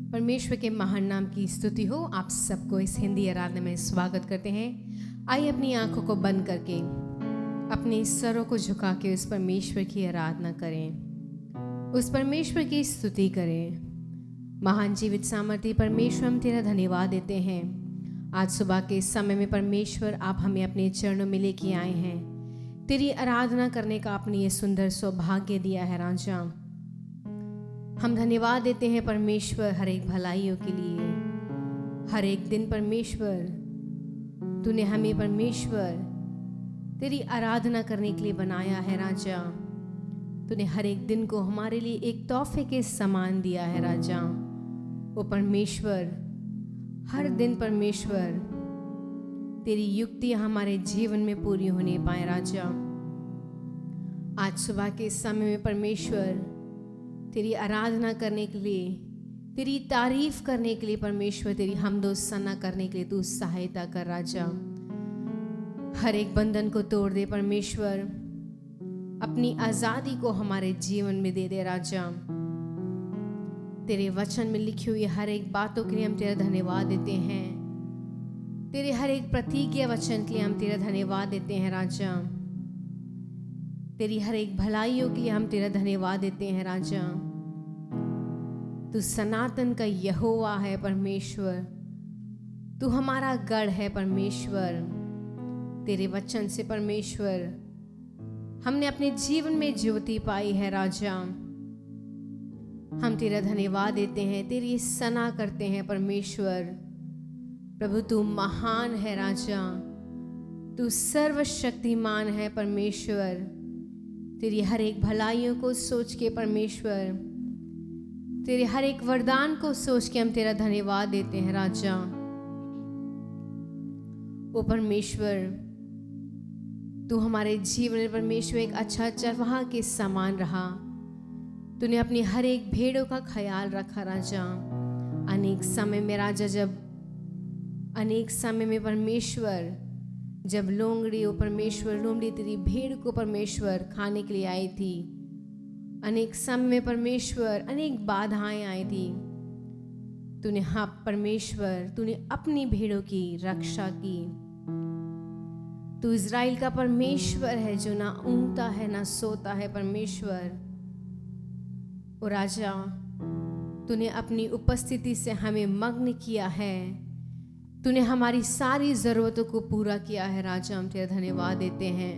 परमेश्वर के महान नाम की स्तुति हो। आप सबको इस हिंदी आराधना में स्वागत करते हैं। आइए अपनी आंखों को बंद करके अपने सरों को झुका के उस परमेश्वर की आराधना करें, उस परमेश्वर की स्तुति करें। महान जीवित सामर्थ्य परमेश्वर, हम तेरा धन्यवाद देते हैं। आज सुबह के समय में परमेश्वर आप हमें अपने चरणों में लेके आए हैं। तेरी आराधना करने का आपने ये सुंदर सौभाग्य दिया है राजा। हम धन्यवाद देते हैं परमेश्वर हर एक भलाइयों के लिए। हर एक दिन परमेश्वर तूने हमें परमेश्वर तेरी आराधना करने के लिए बनाया है राजा। तूने हर एक दिन को हमारे लिए एक तोहफे के समान दिया है राजा। वो परमेश्वर हर दिन परमेश्वर तेरी युक्तियां हमारे जीवन में पूरी होने पाए राजा। आज सुबह के समय में परमेश्वर तेरी आराधना करने के लिए, तेरी तारीफ करने के लिए परमेश्वर तेरी हमदो सना करने के लिए तू सहायता कर राजा। हर एक बंधन को तोड़ दे परमेश्वर, अपनी आज़ादी को हमारे जीवन में दे दे राजा। तेरे वचन में लिखी हुई हर एक बातों के लिए हम तेरा धन्यवाद देते हैं। तेरे हर एक प्रतिज्ञा वचन के लिए हम तेरा धन्यवाद देते हैं राजा। तेरी हर एक भलाइयों के लिए हम तेरा धन्यवाद देते हैं राजा। तू सनातन का यहोवा है परमेश्वर, तू हमारा गढ़ है परमेश्वर। तेरे वचन से परमेश्वर हमने अपने जीवन में ज्योति पाई है राजा। हम तेरा धन्यवाद देते हैं, तेरी सना करते हैं परमेश्वर। प्रभु तू महान है राजा, तू सर्वशक्तिमान है परमेश्वर। तेरी हर एक भलाइयों को सोच के परमेश्वर, तेरे हर एक वरदान को सोच के हम तेरा धन्यवाद देते हैं राजा। ओ परमेश्वर तू हमारे जीवन में परमेश्वर एक अच्छा चरवाहा के समान रहा। तूने अपनी हर एक भेड़ों का ख्याल रखा राजा। अनेक समय में राजा, अनेक समय में परमेश्वर जब लोमड़ी तेरी भीड़ को परमेश्वर खाने के लिए आई थी, अनेक समय में परमेश्वर अनेक बाधाएं आई थी, तूने परमेश्वर तूने अपनी भेड़ों की रक्षा की। तू इज़राइल का परमेश्वर है जो ना ऊँगता है ना सोता है परमेश्वर। ओ राजा तूने अपनी उपस्थिति से हमें मग्न किया है। तूने हमारी सारी ज़रूरतों को पूरा किया है राजा। हम तेरा धन्यवाद देते हैं।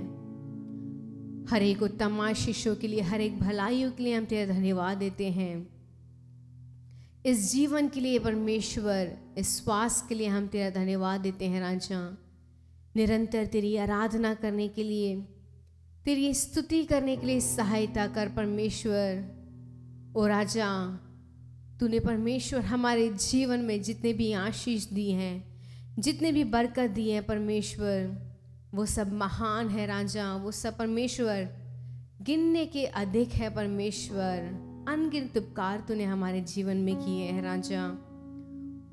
हर एक उत्तम आशीषों के लिए, हर एक भलाइयों के लिए हम तेरा धन्यवाद देते हैं। इस जीवन के लिए परमेश्वर, इस श्वास के लिए हम तेरा धन्यवाद देते हैं राजा। निरंतर तेरी आराधना करने के लिए, तेरी स्तुति करने के लिए सहायता कर परमेश्वर। ओ राजा तूने परमेश्वर हमारे जीवन में जितने भी आशीष दी हैं, जितने भी बरकत दी है परमेश्वर, वो सब महान है राजा। वो सब परमेश्वर गिनने के अधिक है परमेश्वर। अनगिनत उपकार तूने हमारे जीवन में किए हैं राजा।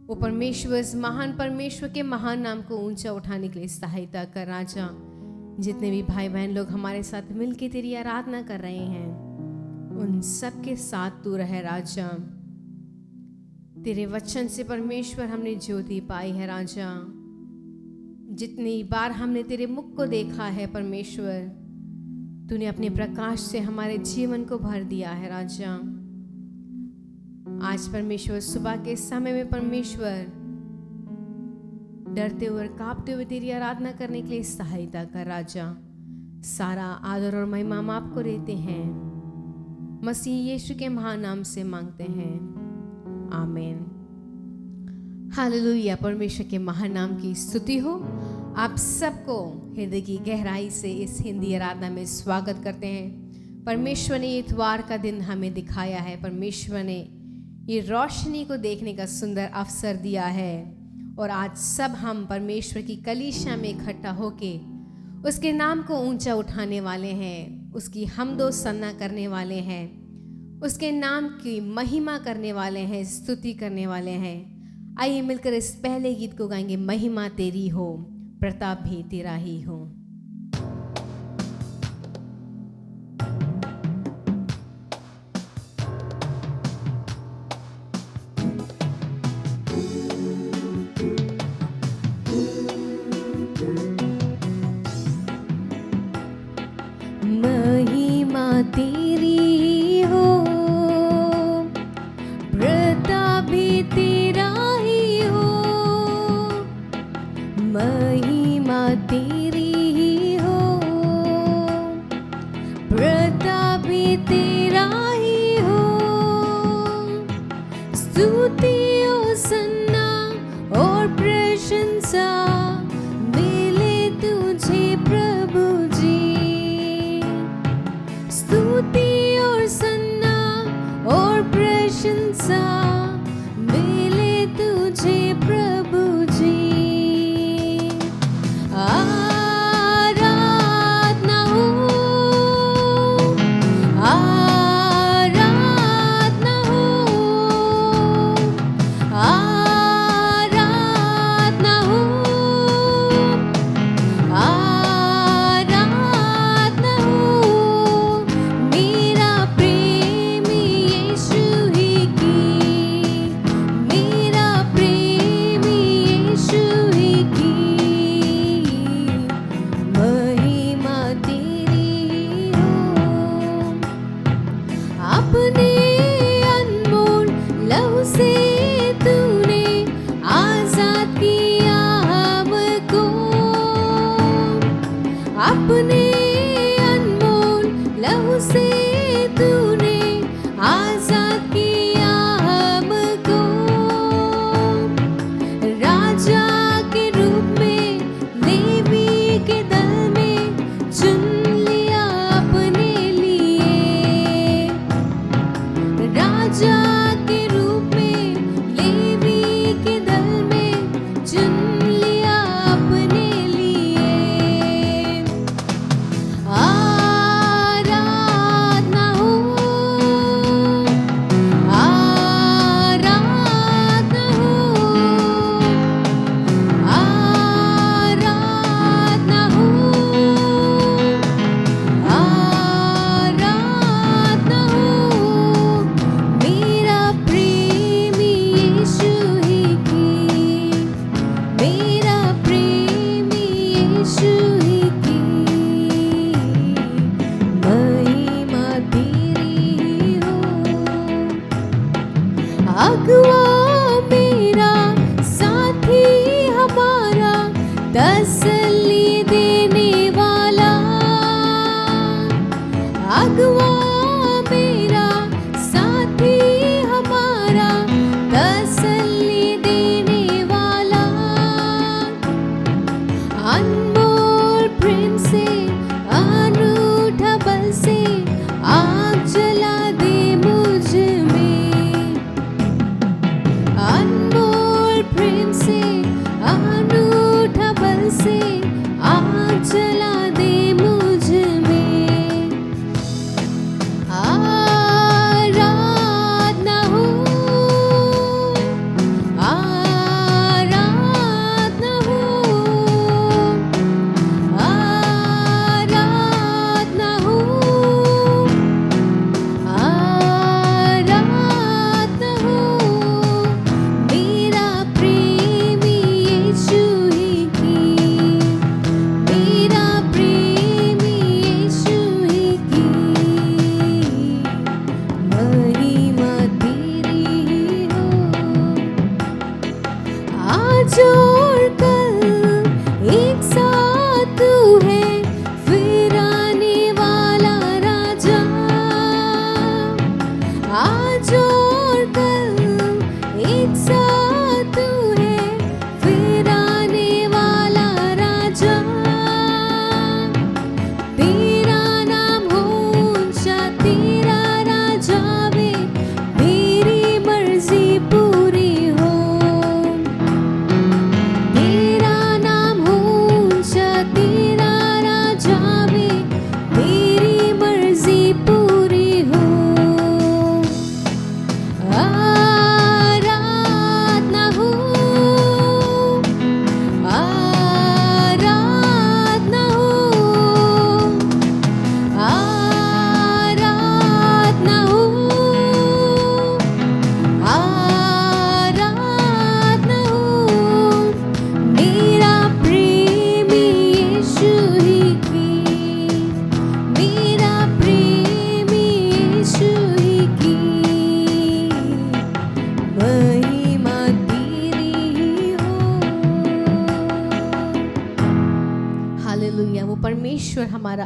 वो परमेश्वर, इस महान परमेश्वर के महान नाम को ऊंचा उठाने के लिए सहायता कर राजा। जितने भी भाई बहन लोग हमारे साथ मिलके तेरी आराधना कर रहे हैं, उन सब के साथ तू रहे राजा। तेरे वचन से परमेश्वर हमने ज्योति पाई है राजा। जितनी बार हमने तेरे मुख को देखा है परमेश्वर, तूने अपने प्रकाश से हमारे जीवन को भर दिया है राजा। आज परमेश्वर सुबह के समय में परमेश्वर डरते हुए कांपते हुए तेरी आराधना करने के लिए सहायता कर राजा। सारा आदर और महिमा हम आपको देते हैं। मसीह यीशु के महान नाम से मांगते हैं, आमीन। हालेलुया। परमेश्वर के महान नाम की स्तुति हो। आप सबको हृदय की गहराई से इस हिंदी आराधना में स्वागत करते हैं। परमेश्वर ने ये इतवार का दिन हमें दिखाया है। परमेश्वर ने ये रोशनी को देखने का सुंदर अवसर दिया है और आज सब हम परमेश्वर की कलीसिया में इकट्ठा होके उसके नाम को ऊंचा उठाने वाले हैं, उसकी हमदो सन्ना करने वाले हैं, उसके नाम की महिमा करने वाले हैं, स्तुति करने वाले हैं। आइए मिलकर इस पहले गीत को गाएंगे, महिमा तेरी हो, प्रताप भी तेरा ही हो। तेरी ही हो, प्रताप भी तेरा ही हो, महिमा तेरी ही हो, प्रताप भी तेरा ही हो। स्तुति होसन्ना और प्रशंसा मिले तुझे प्रभु जी। स्तुति और सन्ना और प्रशंसा मिले तुझे प्रभु जी। आराधना हो, आराधना हो, आराधना हो, आराधना हो। मेरा प्रेमी यीशु ही की, मेरा प्रेमी यीशु ही की, महिमा तेरी हो। अपने अनमोल लहू से तूने आजाद किया हमको, अपने अनमोल लहू से तूने आजाद किया हमको। राजा के रूप में लेवी के दल में चुन लिया अपने लिए, राजा के रूप में लेवी के दल में चुन लिया अपने लिए। आराधना हो, आराधना हो, आराधना हो, आराधना हो। मेरा प्रेमी यीशु ही की, मेरा प्रेमी यीशु ही की, महिमा तेरी हो। अगुआ मेरा साथी हमारा, तसल्ली देने वाला, अगुआ मेरा साथी हमारा, तसल्ली देने वाला। अनमोल प्रेम से अनूठा बल से आग जला दे मुझ में, अनमोल प्रेम से अनूठा बल से आग जला दे मुझ में।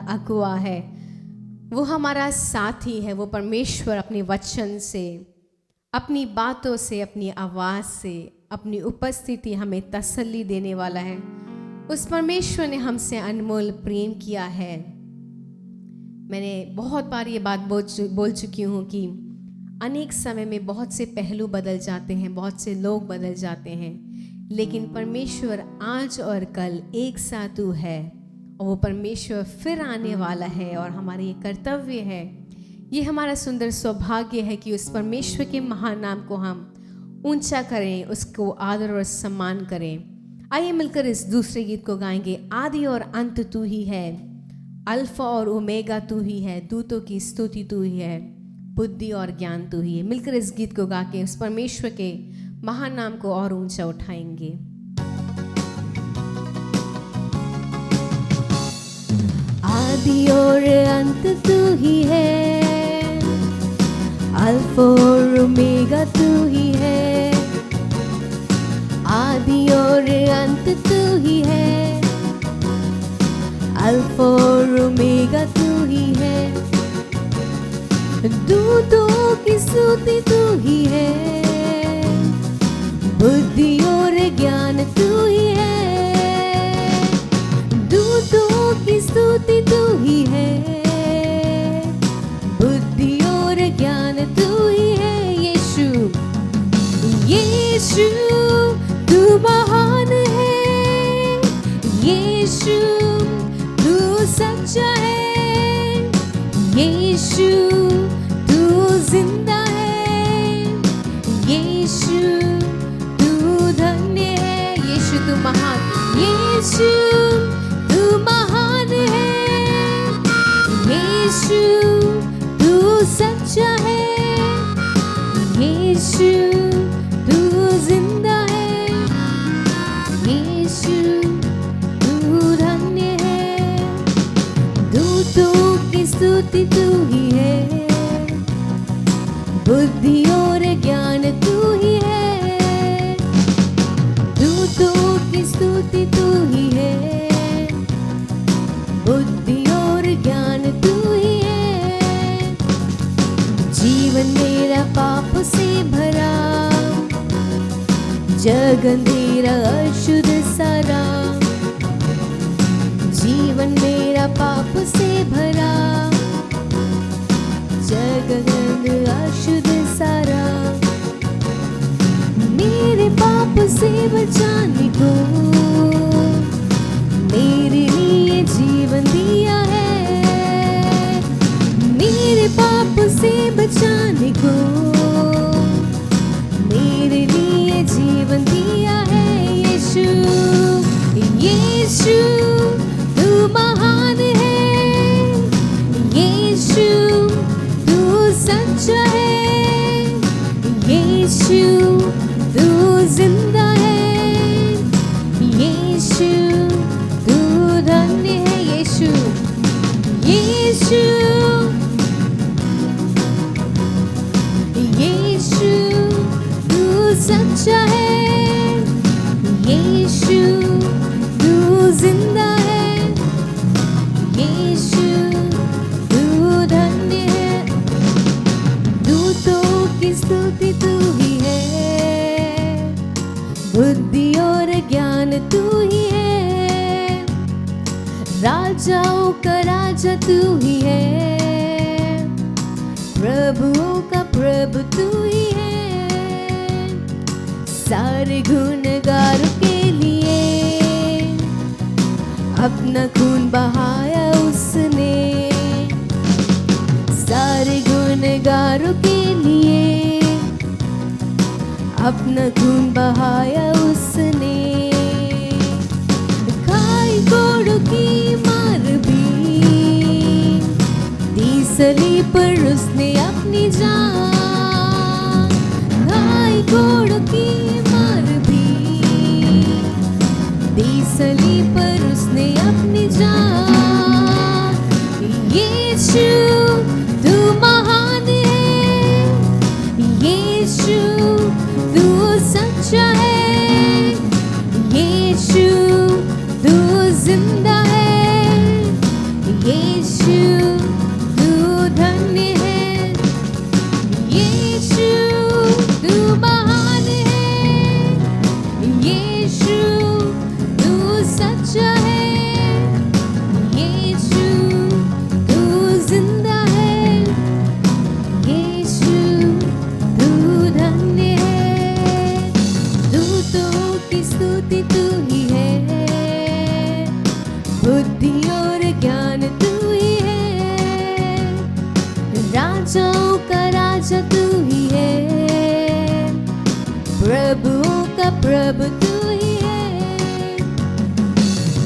अगुआ है, वो हमारा साथी है। वो परमेश्वर अपने वचन से, अपनी बातों से, अपनी आवाज़ से, अपनी उपस्थिति हमें तसल्ली देने वाला है। उस परमेश्वर ने हमसे अनमोल प्रेम किया है। मैंने बहुत बार ये बात बोल चुकी हूँ कि अनेक समय में बहुत से पहलू बदल जाते हैं, बहुत से लोग बदल जाते हैं, लेकिन परमेश्वर आज और कल एक साथ है, और वो परमेश्वर फिर आने वाला है। और हमारा ये कर्तव्य है, ये हमारा सुंदर सौभाग्य है कि उस परमेश्वर के महान नाम को हम ऊंचा करें, उसको आदर और सम्मान करें। आइए मिलकर इस दूसरे गीत को गाएंगे। आदि और अंत तू ही है, अल्फा और ओमेगा तू ही है, दूतों की स्तुति तू ही है, बुद्धि और ज्ञान तू ही है। मिलकर इस गीत को गा के उस परमेश्वर के महान नाम को और ऊंचा उठाएंगे। आदि और अंत तू ही है, अल्फा और ओमेगा तू ही है। आदि और अंत तू ही है, अल्फा और ओमेगा तू ही है, दूतों की स्तुति तू ही है, बुद्धि और ज्ञान तू ही है, दूतों की स्तुति तू ही है, बुद्धि और ज्ञान तू ही है। यीशु यीशु तू महान है, यीशु तू सच्चा है, यीशु तू जिंदा है, यीशु तू धन्य है। यीशु तू महान, यीशु तू महान है, यीशु तू सच्चा है, यीशु तू जिंदा है, यीशु तू धन्य है, दूतों की स्तुति तू ही है, बुद्धि और ज्ञान तू ही है, दूतों की स्तुति तू ही है, बुद्धि और ज्ञान तू ही है। जीवन मेरा पाप से भरा, जग अंधेरा अशुद्ध सारा, जीवन मेरा पाप से भरा, जग अंधेरा अशुद्ध सारा, मेरे पाप से बचाने को मेरे लिए जीवन दिया है, मेरे पाप से बचाने को मेरे लिए जीवन दिया है। यीशु यीशु तू महान है, यीशु तू सच्चा है, यीशु तू जिंदा है, यीशु तू धन्य है। यीशु यीशु यीशु तू सच्चा है, यीशु तू जिंदा है, यीशु तू धन्य है, दूतों की स्तुति तू ही है, बुद्धि और ज्ञान तू ही है, राजाओं का राजा तू ही है, प्रभुओं का प्रभु तू ही है। सारे गुनहगारों के लिए अपना खून बहाया उसने, सारे गुनहगारों के लिए अपना खून बहाया उसने, खाई घोड़ों की मार भी दी सलीब पर उसने अपनी जान, खाई घोड़ों की मार भी दी सलीब पर उसने अपनी जान। यीशु तू महान है, यीशु तू सच्चा है, यीशु तू जिंदा है, राजाओं का राजा तू ही है, प्रभुओं का प्रभु तू ही है।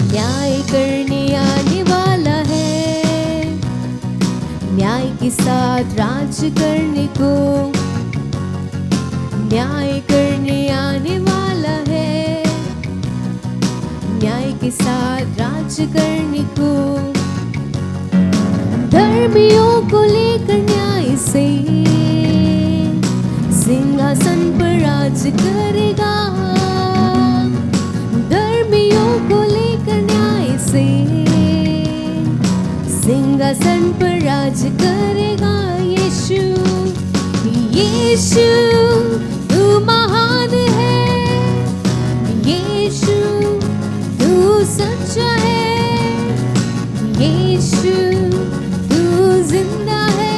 न्याय करने आने वाला है, न्याय के साथ राज करने को। न्याय करने आने वाला है, न्याय के साथ राज करने को। धर्मियों को लेकर न्याय से सिंहासन पर राज करेगा। धर्मियों को लेकर न्याय से सिंहासन पर राज करेगा। यीशु यीशु तू महान है, यीशु तू सच्चा है, यीशु तू जिंदा है,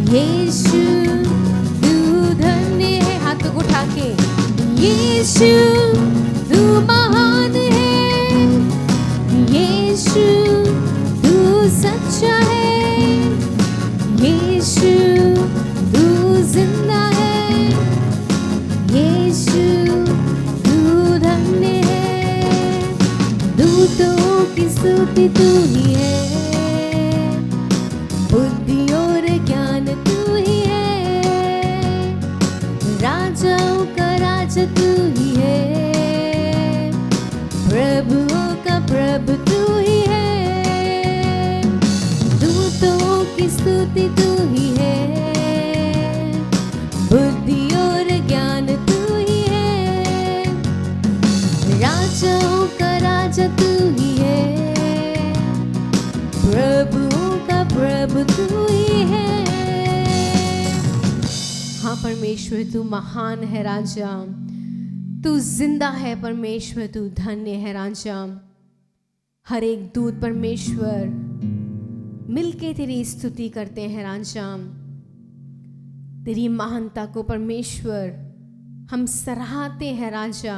यीशु तू धन्य है। हाथ उठा के यीशु तू महान है, यीशु तू सच्चा है, यीशु तू जिंदा है, यीशु तू धन्य है। दूतों की स्तुति तू ही है, बुद्धि और ज्ञान तू ही है। राजाओं का राजा तू ही है, प्रभुओं का प्रभु तू ही है। दूतों की स्तुति तू ही है, बुद्धि और ज्ञान तू ही है। राजाओं का राजा तू ही है, प्रभुओं का प्रभु तू ही है। हाँ परमेश्वर तू महान है राजा, तू जिंदा है परमेश्वर, तू धन्य है राजा। हर एक दूत परमेश्वर मिलके तेरी स्तुति करते हैं राजा। तेरी महानता को परमेश्वर हम सराहते हैं राजा।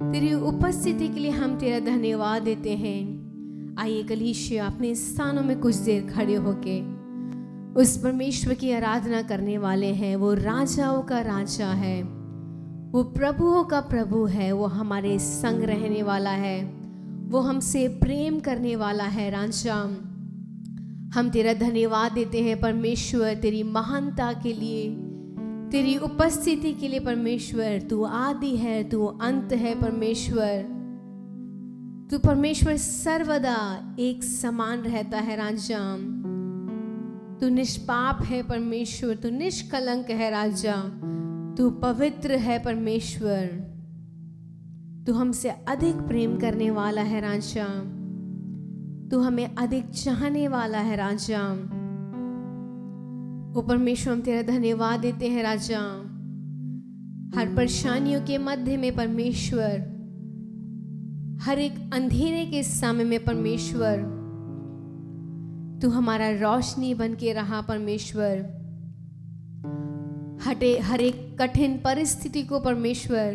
तेरी उपस्थिति के लिए हम तेरा धन्यवाद देते हैं। आइए कलीसिया अपने स्थानों में कुछ देर खड़े होके उस परमेश्वर की आराधना करने वाले हैं। वो राजाओं का राजा है, वो प्रभुओं का प्रभु है, वो हमारे संग रहने वाला है, वो हमसे प्रेम करने वाला है राजा। हम तेरा धन्यवाद देते हैं परमेश्वर तेरी महानता के लिए, तेरी उपस्थिति के लिए परमेश्वर। तू आदि है, तू अंत है परमेश्वर। तू परमेश्वर सर्वदा एक समान रहता है राजा। तू निष्पाप है परमेश्वर, तू निष्कलंक है राजा, तू पवित्र है परमेश्वर। तू हमसे अधिक प्रेम करने वाला है राजा, तू हमें अधिक चाहने वाला है राजा। ओ परमेश्वर हम तेरा धन्यवाद देते हैं राजा। हर परेशानियों के मध्य में परमेश्वर, हर एक अंधेरे के समय में परमेश्वर तू हमारा रोशनी बन के रहा परमेश्वर। हर एक कठिन परिस्थिति को परमेश्वर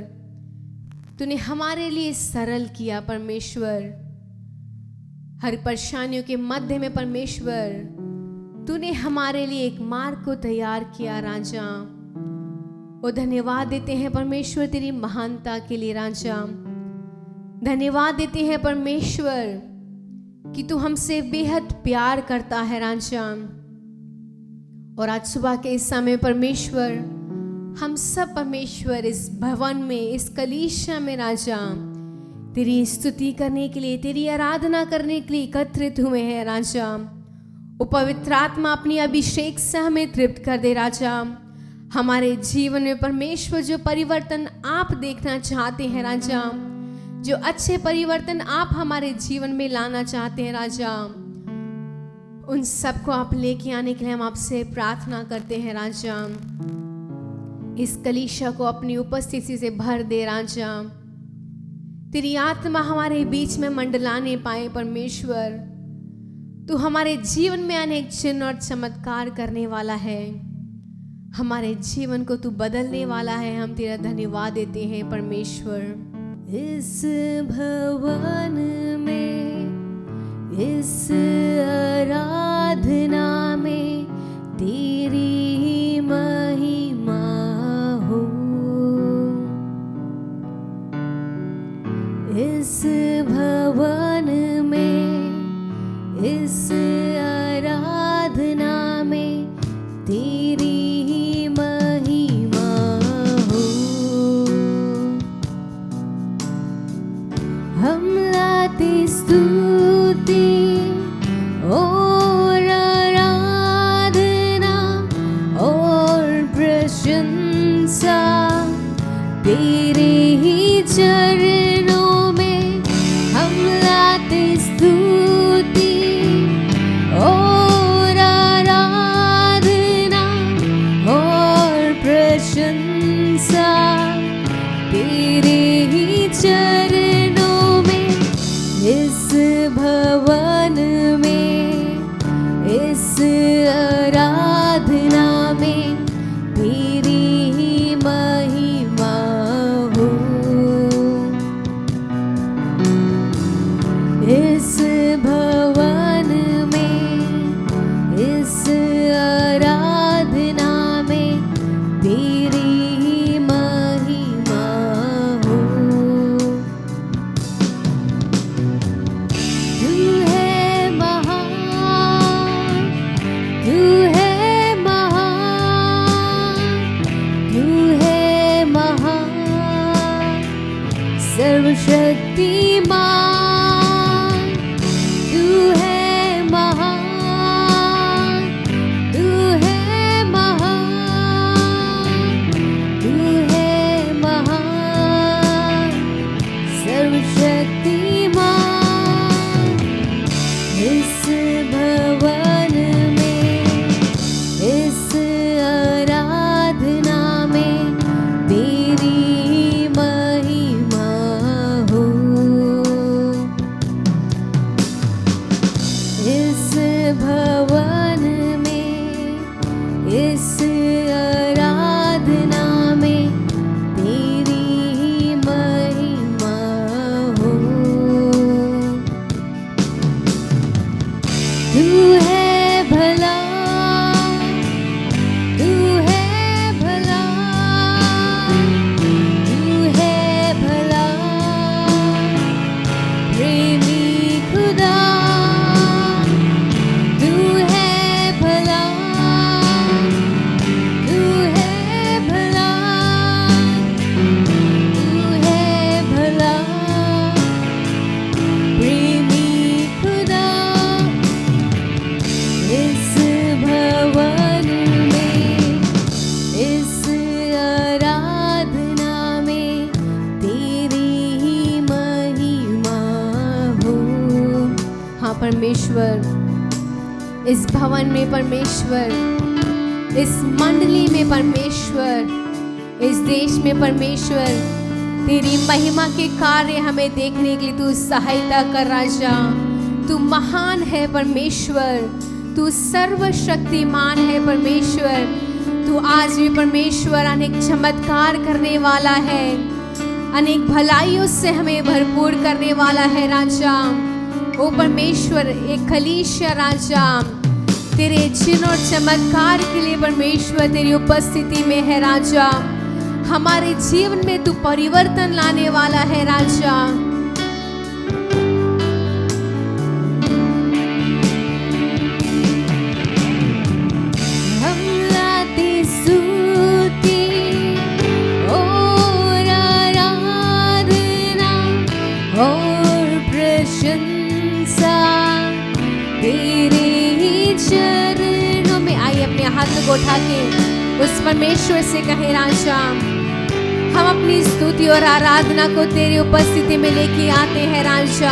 तूने हमारे लिए सरल किया परमेश्वर। हर परेशानियों के मध्य में परमेश्वर तूने हमारे लिए एक मार्ग को तैयार किया राजा। वो धन्यवाद देते हैं परमेश्वर तेरी महानता के लिए राजा। धन्यवाद देते हैं परमेश्वर कि तू हमसे बेहद प्यार करता है राजा। और आज सुबह के इस समय परमेश्वर हम सब परमेश्वर इस भवन में, इस कलीसिया में राजा तेरी स्तुति करने के लिए, तेरी आराधना करने के लिए एकत्रित हुए हैं राजा। वो पवित्र आत्मा अपनी अभिषेक से हमें तृप्त कर दे राजा। हमारे जीवन में परमेश्वर जो परिवर्तन आप देखना चाहते हैं राजा, जो अच्छे परिवर्तन आप हमारे जीवन में लाना चाहते हैं राजा, उन सबको आप लेके आने के लिए हम आपसे प्रार्थना करते हैं राजा। इस कलीसिया को अपनी उपस्थिति से भर दे राजा। तेरी आत्मा हमारे बीच में मंडलाने पाए परमेश्वर। तू हमारे जीवन में अनेक चिन्ह और चमत्कार करने वाला है। हमारे जीवन को तू बदलने वाला है। हम तेरा धन्यवाद देते हैं परमेश्वर। इस भवन में, इस आराधना में आराधना में तेरी ही महिमा हो। इस भवन में, इस आराधना में तेरी ही महिमा हो। तू है महान, तू है महान, तू है महान, सर्वशक्तिमान। तू है महान, तू है महान, तू है महान, सर्वशक्तिमान। इस भवन में, इस आराधना में तेरी महिमा हो। इस भवन में, इस आराधना में तेरी महिमा हो। तू है भला, तू है भला, तू है भला, प्रेमी खुदा। तू है भला, तू है भला, तू है भला, प्रेमी खुदा। इस भवन में, इस आराधना में तेरी ही महिमा हो। हाँ परमेश्वर, इस भवन में परमेश्वर, इस मंडली में परमेश्वर, इस देश में परमेश्वर, तेरी महिमा के कार्य हमें देखने के लिए तू सहायता कर राजा। तू महान है परमेश्वर, तू सर्वशक्तिमान है परमेश्वर। तू आज भी परमेश्वर अनेक चमत्कार करने वाला है, अनेक भलाइयों से हमें भरपूर करने वाला है राजा। ओ परमेश्वर, एक कलीसिया राजा तेरे चिन्ह और चमत्कार के लिए परमेश्वर तेरी उपस्थिति में है राजा। हमारे जीवन में तू परिवर्तन लाने वाला है राजा। हम लाते स्तुति और आराधना और प्रशंसा तेरे ही चरणों में। आइए अपने हाथ को उठा के उस परमेश्वर से कहे राजा, हम अपनी स्तुति और आराधना को तेरी उपस्थिति में लेके आते हैं राजा,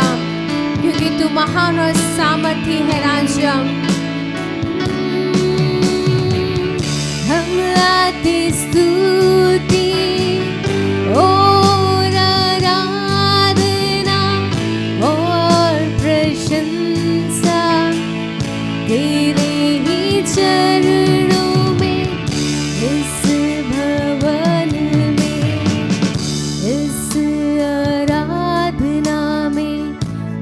क्योंकि तू महान और सामर्थी है राजा। हम लाते स्तुति और आराधना और प्रशंसा तेरे ही चरणों में। इस भवन में, इस आराधना में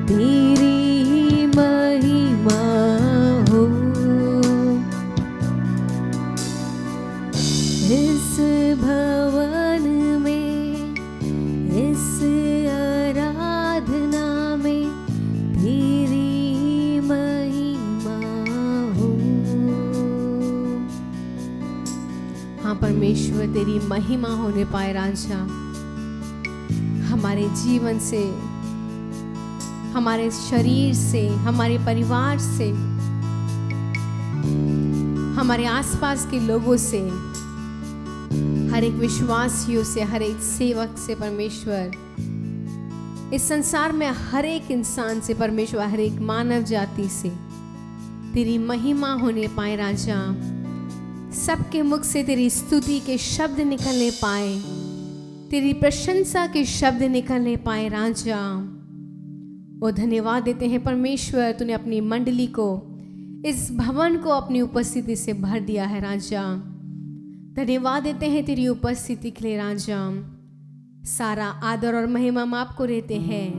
तेरी ही महिमा हो। इस भवन में, इस आराधना में तेरी ही महिमा हो। हाँ परमेश्वर, तेरी महिमा होने पाए राजा, हमारे जीवन से, हमारे शरीर से, हमारे परिवार से, हमारे आसपास के लोगों से, हर एक विश्वासियों से, हर एक सेवक से परमेश्वर, इस संसार में हर एक इंसान से परमेश्वर, हर एक मानव जाति से तेरी महिमा होने पाए राजा। सबके मुख से तेरी स्तुति के शब्द निकलने पाए, तेरी प्रशंसा के शब्द निकलने पाए राजा। वो धन्यवाद देते हैं परमेश्वर, तूने अपनी मंडली को इस भवन को अपनी उपस्थिति से भर दिया है राजा। धन्यवाद देते हैं तेरी उपस्थिति के लिए राजा। सारा आदर और महिमा हम आपको देते हैं,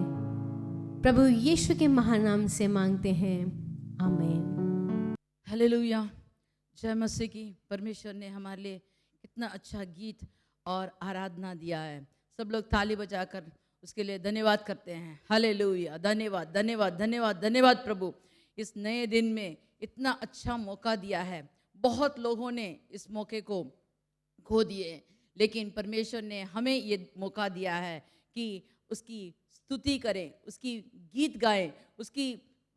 प्रभु यीशु के महानाम से मांगते हैं, आमीन। हालेलुया। जय मसीह की। परमेश्वर ने हमारे लिए कितना अच्छा गीत और आराधना दिया है। सब लोग ताली बजाकर उसके लिए धन्यवाद करते हैं। हालेलुया। धन्यवाद धन्यवाद धन्यवाद धन्यवाद प्रभु, इस नए दिन में इतना अच्छा मौका दिया है। बहुत लोगों ने इस मौके को खो दिए, लेकिन परमेश्वर ने हमें ये मौका दिया है कि उसकी स्तुति करें, उसकी गीत गाएं, उसकी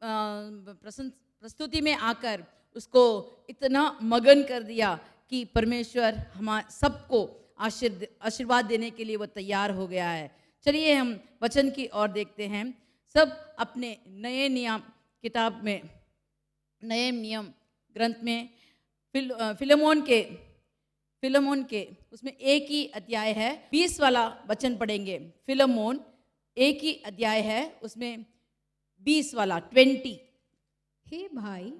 प्रस्तुति में आकर उसको इतना मगन कर दिया कि परमेश्वर हम सबको आशीर्वाद देने के लिए वो तैयार हो गया है। चलिए हम वचन की ओर देखते हैं। सब अपने नए नियम किताब में, नए नियम ग्रंथ में फिलेमोन के उसमें एक ही अध्याय है, 20 वाला वचन पढ़ेंगे। फिलेमोन एक ही अध्याय है, उसमें 20 वाला 20। हे भाई,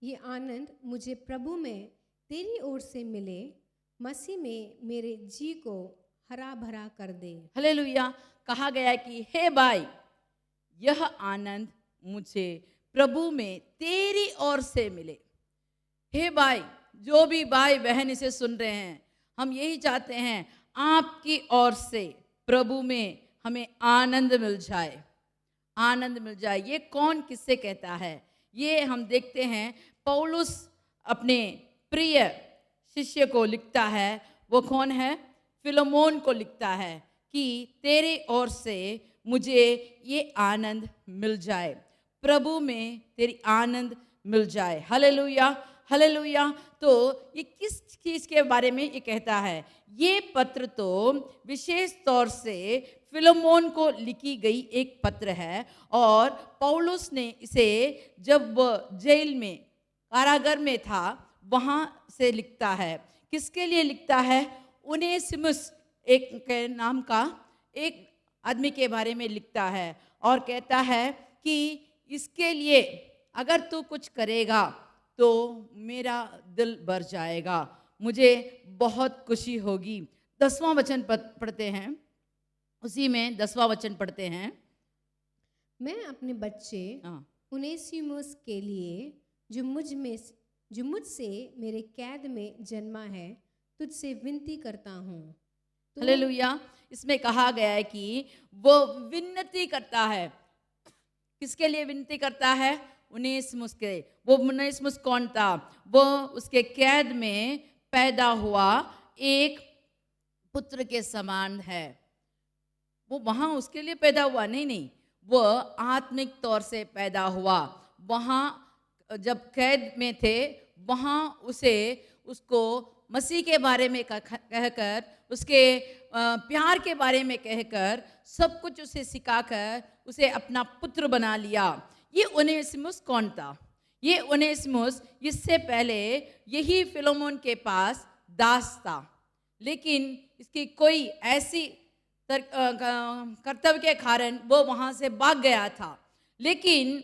ये आनंद मुझे प्रभु में तेरी ओर से मिले, मसीह में मेरे जी को हरा भरा कर दे। हालेलुया। कहा गया है कि हे भाई, यह आनंद मुझे प्रभु में तेरी ओर से मिले। हे भाई, जो भी भाई बहन इसे सुन रहे हैं, हम यही चाहते हैं आपकी ओर से प्रभु में हमें आनंद मिल जाए, आनंद मिल जाए। ये कौन किससे कहता है? ये हम देखते हैं पौलुस अपने प्रिय शिष्य को लिखता है। वो कौन है? फिलेमोन को लिखता है कि तेरे ओर से मुझे ये आनंद मिल जाए, प्रभु में तेरी आनंद मिल जाए। Hallelujah hallelujah. तो ये किस चीज़ के बारे में ये कहता है? ये पत्र तो विशेष तौर से फिलेमोन को लिखी गई एक पत्र है, और पौलुस ने इसे जब जेल में, कारागार में था, वहाँ से लिखता है। किसके लिए लिखता है? उनेसिमुस एक के नाम का एक आदमी के बारे में लिखता है, और कहता है कि इसके लिए अगर तू कुछ करेगा तो मेरा दिल भर जाएगा, मुझे बहुत खुशी होगी। 10वां वचन पढ़ते हैं, उसी में 10वां वचन पढ़ते हैं। मैं अपने बच्चे उनेसिमुस के लिए, जो मुझसे मेरे कैद में जन्मा है, तुझसे विनती करता हूँ। हालेलुया। इसमें कहा गया है कि वो विनती करता है। किसके लिए विनती करता है? उनेसिमुस के। वो उनेसिमुस कौन था? वो उसके कैद में पैदा हुआ एक पुत्र के समान है। वो वहाँ उसके लिए पैदा हुआ नहीं, वो आत्मिक तौर से पैदा हुआ। वहाँ जब कैद में थे, वहाँ उसको मसीह के बारे में कहकर, उसके प्यार के बारे में कहकर, सब कुछ उसे सिखाकर उसे अपना पुत्र बना लिया। ये उनेसिमुस कौन था? ये उनेसिमुस इससे पहले यही फिलेमोन के पास दास था, लेकिन इसकी कोई ऐसी कर्तव्य के कारण वो वहाँ से भाग गया था। लेकिन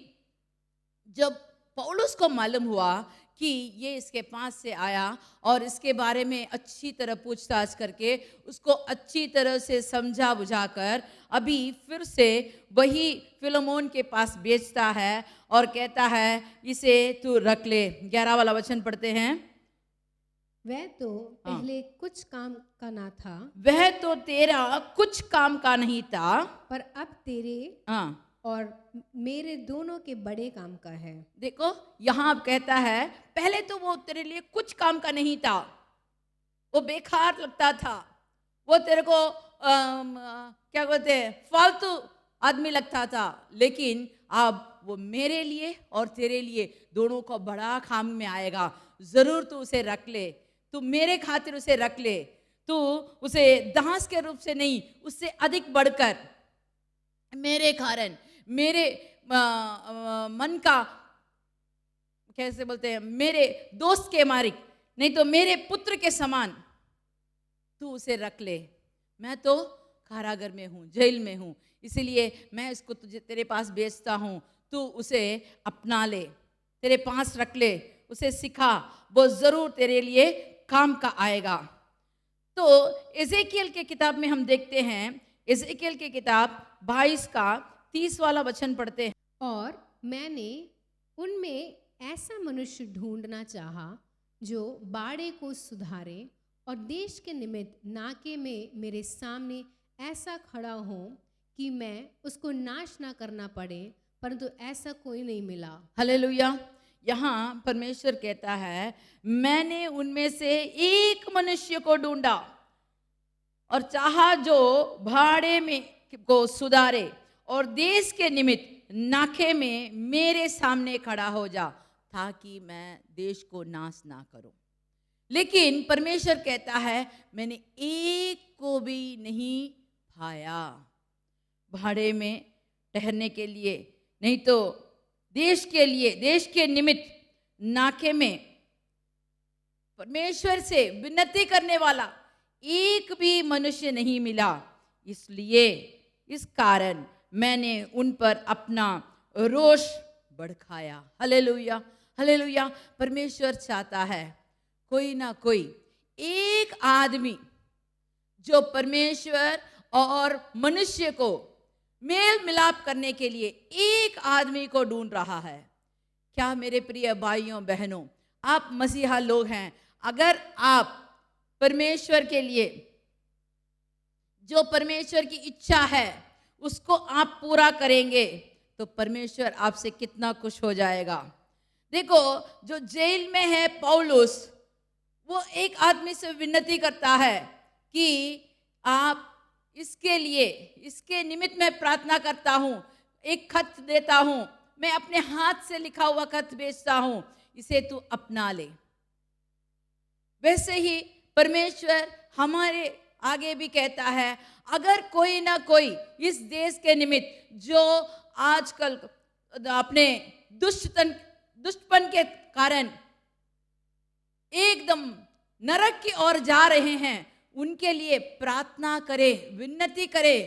जब पौलुस को मालूम हुआ कि ये इसके पास से आया, और इसके बारे में अच्छी तरह पूछताछ करके उसको अच्छी तरह से समझा बुझाकर अभी फिर से वही फिलेमोन के पास भेजता है, और कहता है इसे तू रख ले। 11 वाला वचन पढ़ते हैं। वह तो पहले कुछ काम का ना था, वह तो तेरा कुछ काम का नहीं था, पर अब तेरे और मेरे दोनों के बड़े काम का है। देखो यहाँ अब कहता है, पहले तो वो तेरे लिए कुछ काम का नहीं था, वो बेकार लगता था, वो तेरे को क्या कहते हैं, फालतू आदमी लगता था, लेकिन अब वो मेरे लिए और तेरे लिए दोनों को बड़ा काम में आएगा। जरूर तू उसे रख ले, तू मेरे खातिर उसे रख ले, तू उसे दास के रूप से नहीं, उससे अधिक बढ़कर मेरे कारण, मेरे मन का, कैसे बोलते हैं, मेरे दोस्त के मालिक, नहीं तो मेरे पुत्र के समान तू उसे रख ले। मैं तो कारागार में हूँ, जेल में हूँ, इसीलिए मैं इसको तुझे तेरे पास भेजता हूँ, तू उसे अपना ले, तेरे पास रख ले, उसे सिखा, वो जरूर तेरे लिए काम का आएगा। तो एजेकियल के किताब में हम देखते हैं, एजेकियल के किताब 22 का 30 वाला वचन पढ़ते हैं। और मैंने उनमें ऐसा मनुष्य ढूंढना चाहा जो बाड़े को सुधारे और देश के निमित्त नाके में मेरे सामने ऐसा खड़ा हो कि मैं उसको नाश ना करना पड़े, परंतु ऐसा कोई नहीं मिला। हालेलुया। यहाँ परमेश्वर कहता है, मैंने उनमें से एक मनुष्य को ढूंढा और चाहा जो भाड़े में को सुधारे और देश के निमित्त नाके में मेरे सामने खड़ा हो जा, ताकि मैं देश को नाश ना करूं। लेकिन परमेश्वर कहता है, मैंने एक को भी नहीं पाया भाड़े में ठहरने के लिए, नहीं तो देश के लिए, देश के निमित्त नाके में परमेश्वर से विनती करने वाला एक भी मनुष्य नहीं मिला। इसलिए इस कारण मैंने उन पर अपना रोष भड़काया। Hallelujah, hallelujah. परमेश्वर चाहता है कोई ना कोई एक आदमी जो परमेश्वर और मनुष्य को मेल मिलाप करने के लिए एक आदमी को ढूंढ रहा है। क्या मेरे प्रिय भाइयों बहनों, आप मसीहा लोग हैं, अगर आप परमेश्वर के लिए, जो परमेश्वर की इच्छा है उसको आप पूरा करेंगे, तो परमेश्वर आपसे कितना खुश हो जाएगा। देखो, जो जेल में है पौलुस, वो एक आदमी से विनती करता है कि आप इसके लिए, इसके निमित्त मैं प्रार्थना करता हूं, एक खत देता हूं, मैं अपने हाथ से लिखा हुआ खत भेजता हूं, इसे तू अपना ले। वैसे ही परमेश्वर हमारे आगे भी कहता है, अगर कोई ना कोई इस देश के निमित्त जो आजकल अपने दुष्टपन के कारण एकदम नरक की ओर जा रहे हैं, उनके लिए प्रार्थना करे, विनती करे,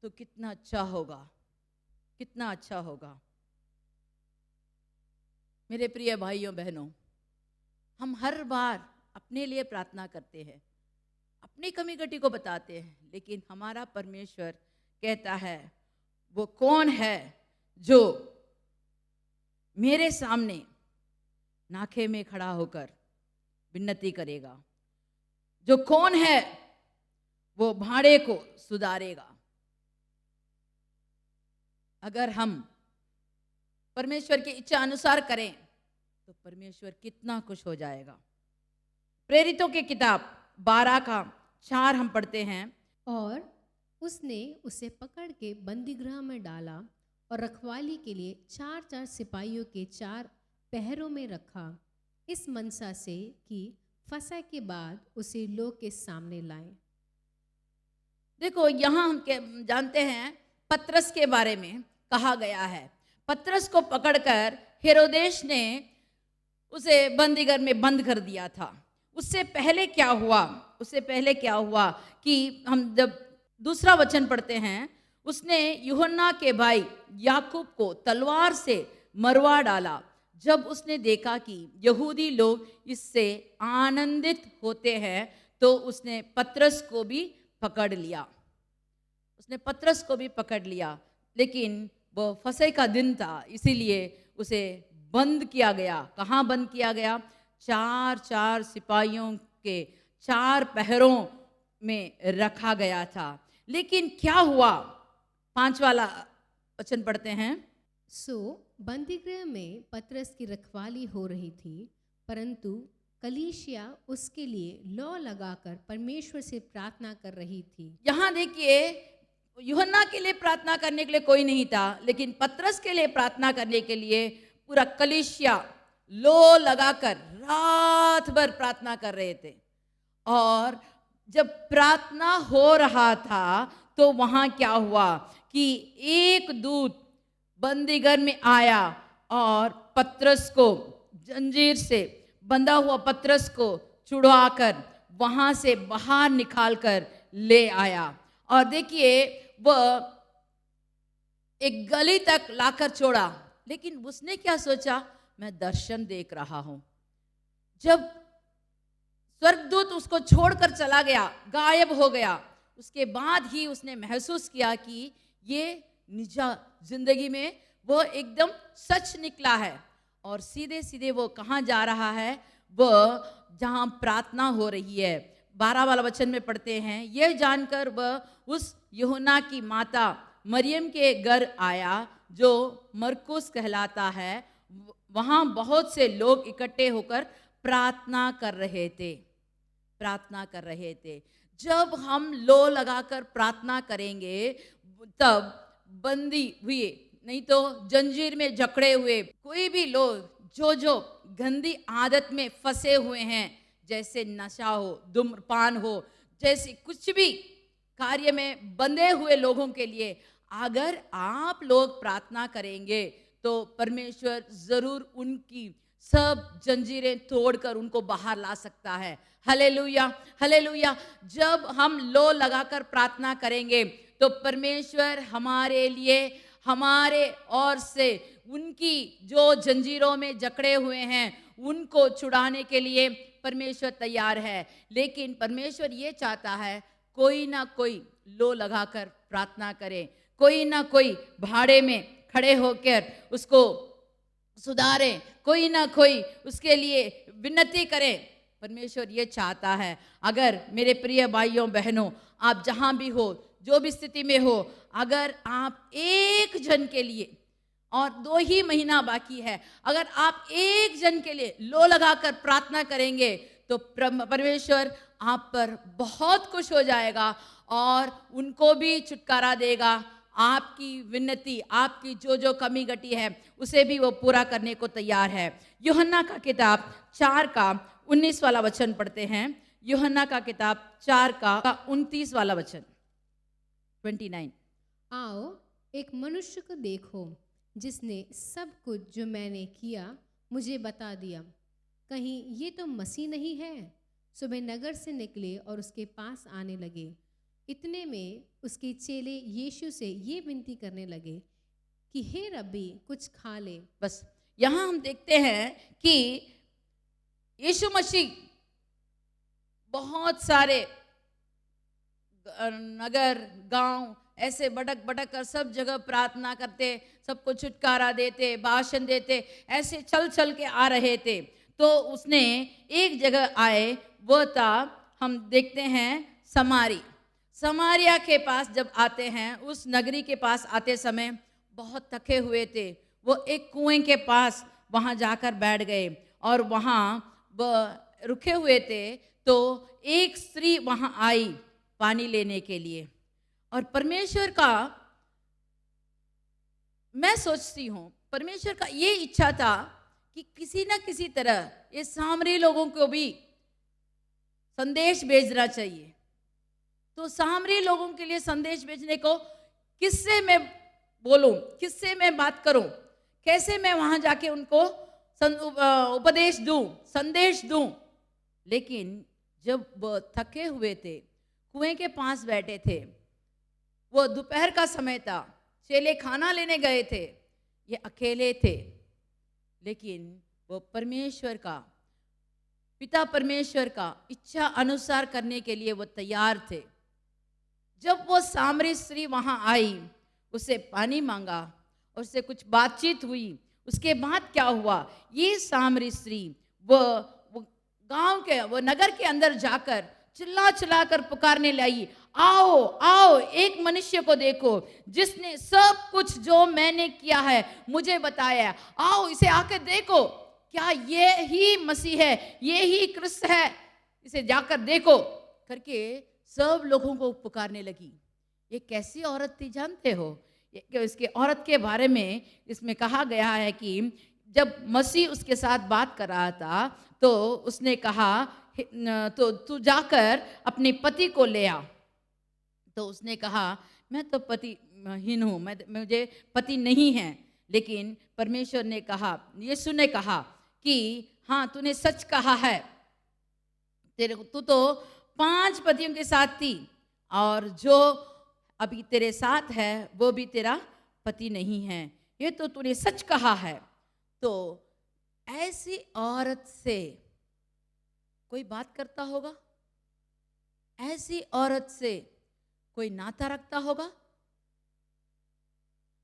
तो कितना अच्छा होगा, कितना अच्छा होगा। मेरे प्रिय भाइयों बहनों, हम हर बार अपने लिए प्रार्थना करते हैं, अपनी कमी घटी को बताते हैं, लेकिन हमारा परमेश्वर कहता है, वो कौन है जो मेरे सामने नाके में खड़ा होकर विनती करेगा, जो कौन है वो भाड़े को सुधारेगा। अगर हम परमेश्वर की इच्छा अनुसार करें तो परमेश्वर कितना खुश हो जाएगा। प्रेरितों की किताब 12 का 4 हम पढ़ते हैं। और उसने उसे पकड़ के बंदीगृह में डाला और रखवाली के लिए 4-4 सिपाहियों के 4 पहरों में रखा, इस मनसा से कि फसह के बाद उसे लोग के सामने लाए। देखो, यहाँ हम जानते हैं पतरस के बारे में कहा गया है। पतरस को पकड़कर हेरोदेश ने उसे बंदीगृह में बंद कर दिया था। उससे पहले क्या हुआ, उससे पहले क्या हुआ कि हम जब दूसरा वचन पढ़ते हैं, उसने यूहन्ना के भाई याकूब को तलवार से मरवा डाला। जब उसने देखा कि यहूदी लोग इससे आनंदित होते हैं, तो उसने पतरस को भी पकड़ लिया, उसने पतरस को भी पकड़ लिया। लेकिन वो फसह का दिन था, इसीलिए उसे बंद किया गया। कहाँ बंद किया गया? 4-4 सिपाहियों के 4 पहरों में रखा गया था। लेकिन क्या हुआ? 5 वाला वचन पढ़ते हैं। सो बंदीगृह में पतरस की रखवाली हो रही थी, परंतु कलीसिया उसके लिए लौ लगाकर परमेश्वर से प्रार्थना कर रही थी। यहाँ देखिए, यूहन्ना के लिए प्रार्थना करने के लिए कोई नहीं था, लेकिन पतरस के लिए प्रार्थना करने के लिए पूरा कलीसिया लो लगाकर रात भर प्रार्थना कर रहे थे। और जब प्रार्थना हो रहा था तो वहां क्या हुआ कि एक दूत बंदीगृह में आया और पतरस को, जंजीर से बंधा हुआ पतरस को छुड़वाकर वहां से बाहर निकालकर ले आया। और देखिए, वह एक गली तक लाकर छोड़ा। लेकिन उसने क्या सोचा? मैं दर्शन देख रहा हूं। जब स्वर्गदूत उसको छोड़कर चला गया, गायब हो गया, उसके बाद ही उसने महसूस किया कि ये निजा जिंदगी में वो एकदम सच निकला है। और सीधे सीधे वो कहाँ जा रहा है? वो जहाँ प्रार्थना हो रही है। 12 वाला वचन में पढ़ते हैं, यह जानकर वह उस यूहन्ना की माता मरियम के घर आया जो मरकुस कहलाता है। वहाँ बहुत से लोग इकट्ठे होकर प्रार्थना कर रहे थे, प्रार्थना कर रहे थे। जब हम लो लगाकर प्रार्थना करेंगे तब बंदी हुए, नहीं तो जंजीर में जकड़े हुए कोई भी लोग जो गंदी आदत में फंसे हुए हैं, जैसे नशा हो, धूम्रपान हो, जैसे कुछ भी कार्य में बंधे हुए लोगों के लिए अगर आप लोग प्रार्थना करेंगे तो परमेश्वर जरूर उनकी सब जंजीरें तोड़कर उनको बाहर ला सकता है। Hallelujah, hallelujah. जब हम लो लगाकर प्रार्थना करेंगे तो परमेश्वर हमारे लिए, हमारे ओर से उनकी जो जंजीरों में जकड़े हुए हैं उनको छुड़ाने के लिए परमेश्वर तैयार है। लेकिन परमेश्वर ये चाहता है कोई ना कोई लो लगाकर प्रार्थना करे, कोई ना कोई भाड़े में खड़े होकर उसको सुधारे, कोई ना कोई उसके लिए विनती करे। परमेश्वर ये चाहता है। अगर मेरे प्रिय भाइयों बहनों, आप जहां भी हो, जो भी स्थिति में हो, अगर आप एक जन के लिए, और 2 ही महीना बाकी है, अगर आप एक जन के लिए लो लगाकर प्रार्थना करेंगे तो परमेश्वर आप पर बहुत खुश हो जाएगा और उनको भी छुटकारा देगा। आपकी विनती, आपकी जो कमी घटी है उसे भी वो पूरा करने को तैयार है। यूहन्ना का किताब 4 का 19 वाला वचन पढ़ते हैं। यूहन्ना का किताब 4 का 29 वाला वचन, 29। आओ एक मनुष्य को देखो जिसने सब कुछ जो मैंने किया मुझे बता दिया। कहीं ये तो मसीह नहीं है? सुबह नगर से निकले और उसके पास आने लगे। इतने में उसके चेले यीशु से ये विनती करने लगे कि हे रब्बी कुछ खा ले। बस यहाँ हम देखते हैं कि यीशु मसीह बहुत सारे नगर गांव ऐसे भटक भटक कर सब जगह प्रार्थना करते, सबको छुटकारा देते, भाषण देते, ऐसे चल चल के आ रहे थे। तो उसने एक जगह आए, वो था, हम देखते हैं समारिया के पास जब आते हैं, उस नगरी के पास आते समय बहुत थके हुए थे। वो एक कुएं के पास वहां जाकर बैठ गए और वहां वह रुके हुए थे। तो एक स्त्री वहां आई पानी लेने के लिए। और परमेश्वर का, मैं सोचती हूँ परमेश्वर का ये इच्छा था कि किसी ना किसी तरह ये सामरी लोगों को भी संदेश भेजना चाहिए। तो सामरी लोगों के लिए संदेश भेजने को किससे मैं बोलूं, किससे मैं बात करूं, कैसे मैं वहां जाके उनको उपदेश दूं, संदेश दूं। लेकिन जब वो थके हुए थे, कुएं के पास बैठे थे, वो दोपहर का समय था, चेले खाना लेने गए थे, ये अकेले थे, लेकिन वो परमेश्वर का, पिता परमेश्वर का इच्छा अनुसार करने के लिए वो तैयार थे। जब वो सामरी स्त्री वहां आई, उससे पानी मांगा और उससे कुछ बातचीत हुई। उसके बाद क्या हुआ, ये सामरी स्त्री वो गांव के, वो नगर के अंदर जाकर चिल्ला चिल्ला कर पुकारने लगी, आओ आओ एक मनुष्य को देखो जिसने सब कुछ जो मैंने किया है मुझे बताया। आओ इसे आकर देखो, क्या ये ही मसीह है, ये ही क्रिस्त है, इसे जाकर देखो करके सब लोगों को पुकारने लगी। ये कैसी औरत थी जानते हो? इसके औरत के बारे में इसमें कहा गया है कि जब मसीह उसके साथ बात कर रहा था तो उसने कहा, तो तू जाकर अपने पति को ले आ। तो उसने कहा, मैं तो पतिहीन हूँ, मुझे पति नहीं है। लेकिन परमेश्वर ने कहा, यीशु ने कहा कि हाँ तूने सच कहा है, तू तो 5 पतियों के साथ थी और जो अभी तेरे साथ है वो भी तेरा पति नहीं है, ये तो तूने सच कहा है। तो ऐसी औरत से कोई बात करता होगा? ऐसी औरत से कोई नाता रखता होगा?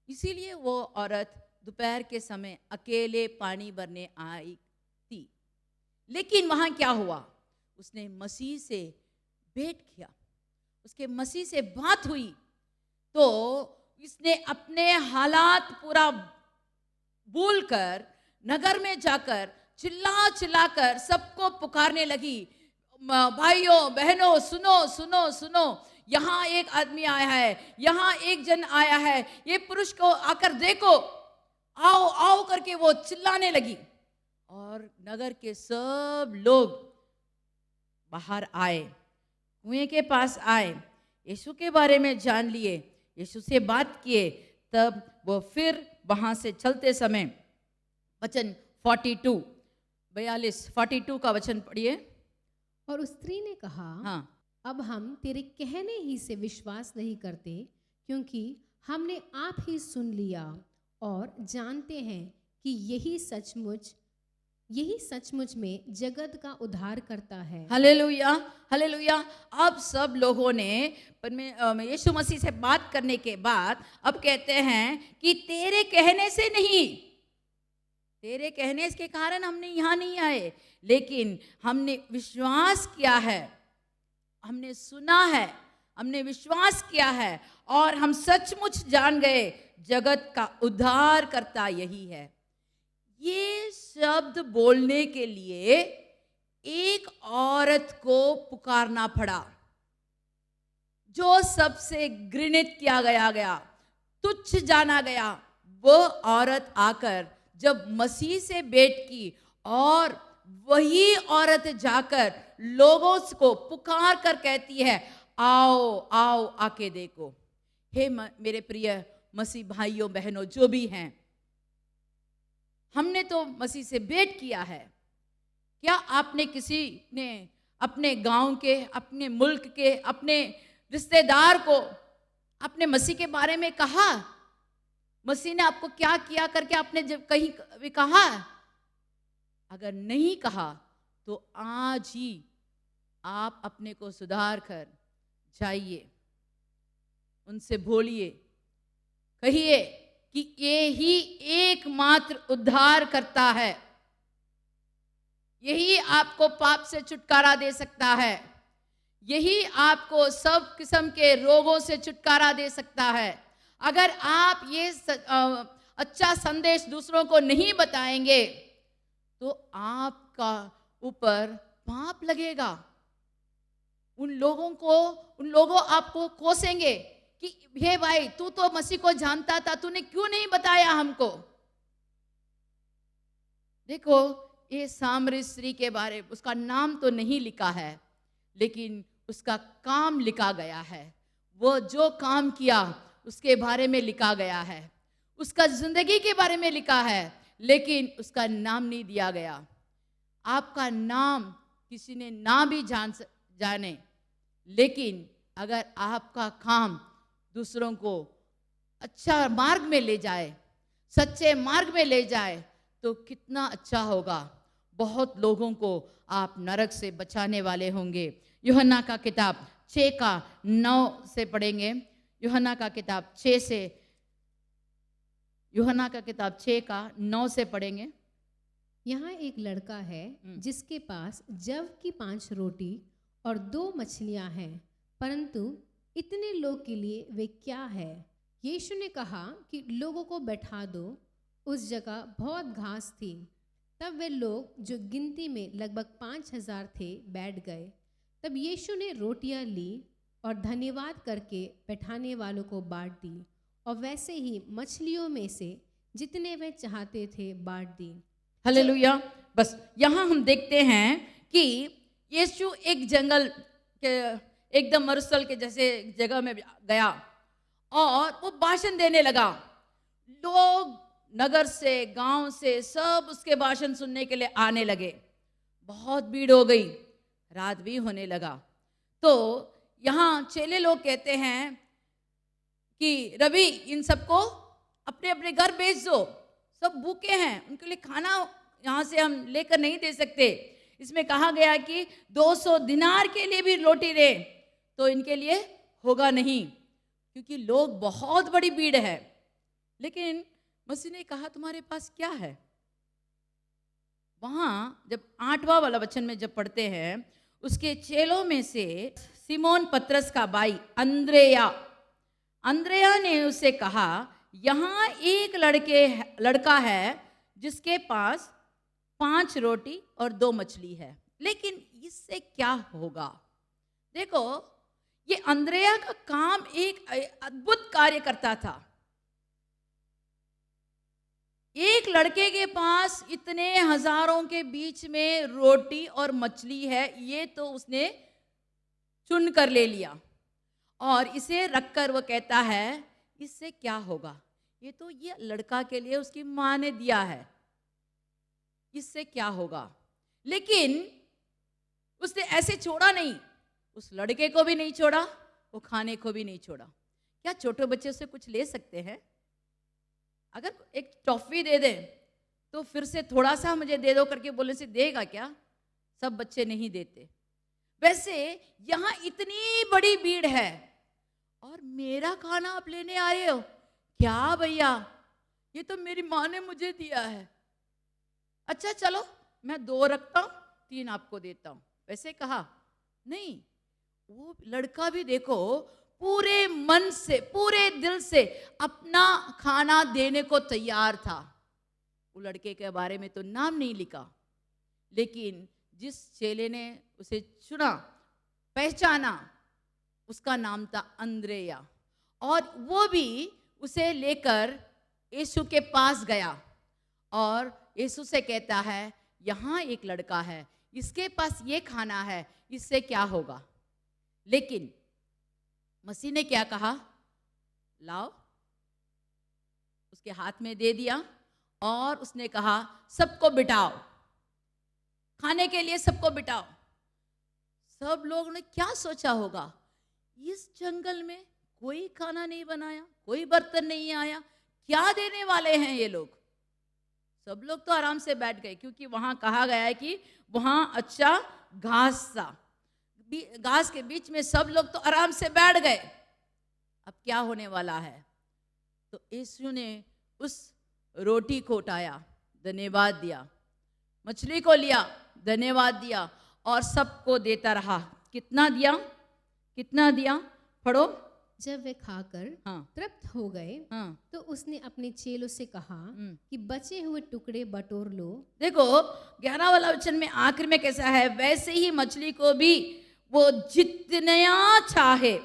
इसीलिए वो औरत दोपहर के समय अकेले पानी भरने आई थी। लेकिन वहां क्या हुआ? उसने मसीह से भेंट किया, उसके मसीह से बात हुई, तो इसने अपने हालात पूरा भूलकर नगर में जाकर चिल्ला चिल्लाकर सबको पुकारने लगी, भाइयों बहनों सुनो सुनो सुनो, यहाँ एक आदमी आया है, यहाँ एक जन आया है, ये पुरुष को आकर देखो, आओ आओ करके वो चिल्लाने लगी। और नगर के सब लोग बाहर आए, कुएं के पास आए, यीशु के बारे में जान लिए, यीशु से बात किए। तब वो फिर वहां से चलते समय वचन 42 का वचन पढ़िए। और उस स्त्री ने कहा, हाँ, अब हम तेरे कहने ही से विश्वास नहीं करते, क्योंकि हमने आप ही सुन लिया और जानते हैं कि यही सचमुच में जगत का उद्धार करता है। Hallelujah hallelujah. अब सब लोगों ने यीशु मसीह से बात करने के बाद अब कहते हैं कि तेरे कहने से नहीं, तेरे कहने के कारण हमने यहाँ नहीं आए, लेकिन हमने विश्वास किया है, हमने सुना है, हमने विश्वास किया है, और हम सचमुच जान गए जगत का उद्धार करता यही है। ये शब्द बोलने के लिए एक औरत को पुकारना पड़ा, जो सबसे घृणित किया गया, तुच्छ जाना गया। वो औरत आकर जब मसीह से भेंट की, और वही औरत जाकर लोगों को पुकार कर कहती है, आओ आओ आके देखो। हे मेरे प्रिय मसीह भाइयों बहनों जो भी हैं, हमने तो मसीह से भेंट किया है। क्या आपने किसी ने अपने गांव के, अपने मुल्क के, अपने रिश्तेदार को अपने मसीह के बारे में कहा? मसीह ने आपको क्या किया करके आपने जब कहीं भी कहा? अगर नहीं कहा तो आज ही आप अपने को सुधार कर जाइए, उनसे बोलिए, कहिए कि ये ही एकमात्र उद्धार करता है, यही आपको पाप से छुटकारा दे सकता है, यही आपको सब किस्म के रोगों से छुटकारा दे सकता है। अगर आप ये अच्छा संदेश दूसरों को नहीं बताएंगे तो आपका ऊपर पाप लगेगा। उन लोगों आपको कोसेंगे कि हे भाई तू तो मसीह को जानता था, तूने क्यों नहीं बताया हमको? देखो, ये सामरी स्त्री के बारे, उसका नाम तो नहीं लिखा है, लेकिन उसका काम लिखा गया है। वो जो काम किया उसके बारे में लिखा गया है, उसका जिंदगी के बारे में लिखा है, लेकिन उसका नाम नहीं दिया गया। आपका नाम किसी ने ना भी जाने, लेकिन अगर आपका काम दूसरों को अच्छा मार्ग में ले जाए, सच्चे मार्ग में ले जाए, तो कितना अच्छा होगा। बहुत लोगों को आप नरक से बचाने वाले होंगे। यूहन्ना का किताब 6 का 9 से पढ़ेंगे। यूहन्ना का किताब 6 का 9 से पढ़ेंगे। यहाँ एक लड़का है जिसके पास जव की 5 रोटी और 2 मछलियाँ हैं, परंतु इतने लोग के लिए वे क्या है? यीशु ने कहा कि लोगों को बैठा दो। उस जगह बहुत घास थी। तब वे लोग जो गिनती में लगभग 5,000 थे बैठ गए। तब यीशु ने रोटियां ली और धन्यवाद करके बैठाने वालों को बांट दी, और वैसे ही मछलियों में से जितने वे चाहते थे बांट दी। हालेलुया। बस यहाँ हम देखते हैं कि यीशु एक जंगल के एकदम मरुस्थल के जैसे जगह में गया और वो भाषण देने लगा। लोग नगर से, गांव से सब उसके भाषण सुनने के लिए आने लगे। बहुत भीड़ हो गई, रात भी होने लगा। तो यहाँ चेले लोग कहते हैं कि रवि, इन सबको अपने अपने घर भेज दो, सब भूखे हैं, उनके लिए खाना यहाँ से हम लेकर नहीं दे सकते। इसमें कहा गया कि 200 दिनार के लिए भी रोटी दे तो इनके लिए होगा नहीं, क्योंकि लोग बहुत बड़ी भीड़ है। लेकिन मसीह ने कहा तुम्हारे पास क्या है? वहां जब 8वां वाला वचन में जब पढ़ते हैं, उसके चेलों में से सिमोन पतरस का भाई अंद्रेया ने उसे कहा, यहाँ एक लड़का है जिसके पास 5 रोटी और 2 मछली है, लेकिन इससे क्या होगा? देखो, ये अंद्रेया का काम एक अद्भुत कार्य करता था। एक लड़के के पास इतने हजारों के बीच में रोटी और मछली है, ये तो उसने चुन कर ले लिया और इसे रखकर वो कहता है इससे क्या होगा? ये तो ये लड़का के लिए उसकी माँ ने दिया है, इससे क्या होगा? लेकिन उसने ऐसे छोड़ा नहीं, उस लड़के को भी नहीं छोड़ा, वो खाने को भी नहीं छोड़ा। क्या छोटे बच्चे से कुछ ले सकते हैं? अगर एक टॉफी दे दे तो फिर से थोड़ा सा मुझे दे दो करके बोलने से देगा क्या? सब बच्चे नहीं देते। वैसे यहाँ इतनी बड़ी भीड़ है और मेरा खाना आप लेने आए हो क्या भैया? ये तो मेरी माँ ने मुझे दिया है। अच्छा चलो मैं 2 रखता हूँ, 3 आपको देता हूँ। वैसे कहा नहीं, वो लड़का भी देखो पूरे मन से पूरे दिल से अपना खाना देने को तैयार था। वो लड़के के बारे में तो नाम नहीं लिखा, लेकिन जिस चेले ने उसे चुना, पहचाना, उसका नाम था अंद्रेया, और वो भी उसे लेकर यीशु के पास गया और यीशु से कहता है यहाँ एक लड़का है, इसके पास ये खाना है, इससे क्या होगा? लेकिन मसीह ने क्या कहा? लाओ, उसके हाथ में दे दिया और उसने कहा सबको बिठाओ, खाने के लिए सबको बिठाओ। सब लोगों ने क्या सोचा होगा? इस जंगल में कोई खाना नहीं बनाया, कोई बर्तन नहीं आया, क्या देने वाले हैं ये लोग? सब लोग तो आराम से बैठ गए, क्योंकि वहां कहा गया है कि वहां अच्छा घास था, घास के बीच में सब लोग तो आराम से बैठ गए। अब क्या होने वाला है? तो यीशु ने उस रोटी को उठाया, धन्यवाद दिया, मछली को लिया, धन्यवाद दिया और सबको देता रहा। कितना दिया? कितना दिया? पढ़ो। जब वे खाकर तृप्त हो गए तो उसने अपने चेलों से कहा कि बचे हुए टुकड़े बटोर लो। देखो 11 वाला वचन में आखिर में कैसा है? वैसे ही मछली को भी वो जितना चाहे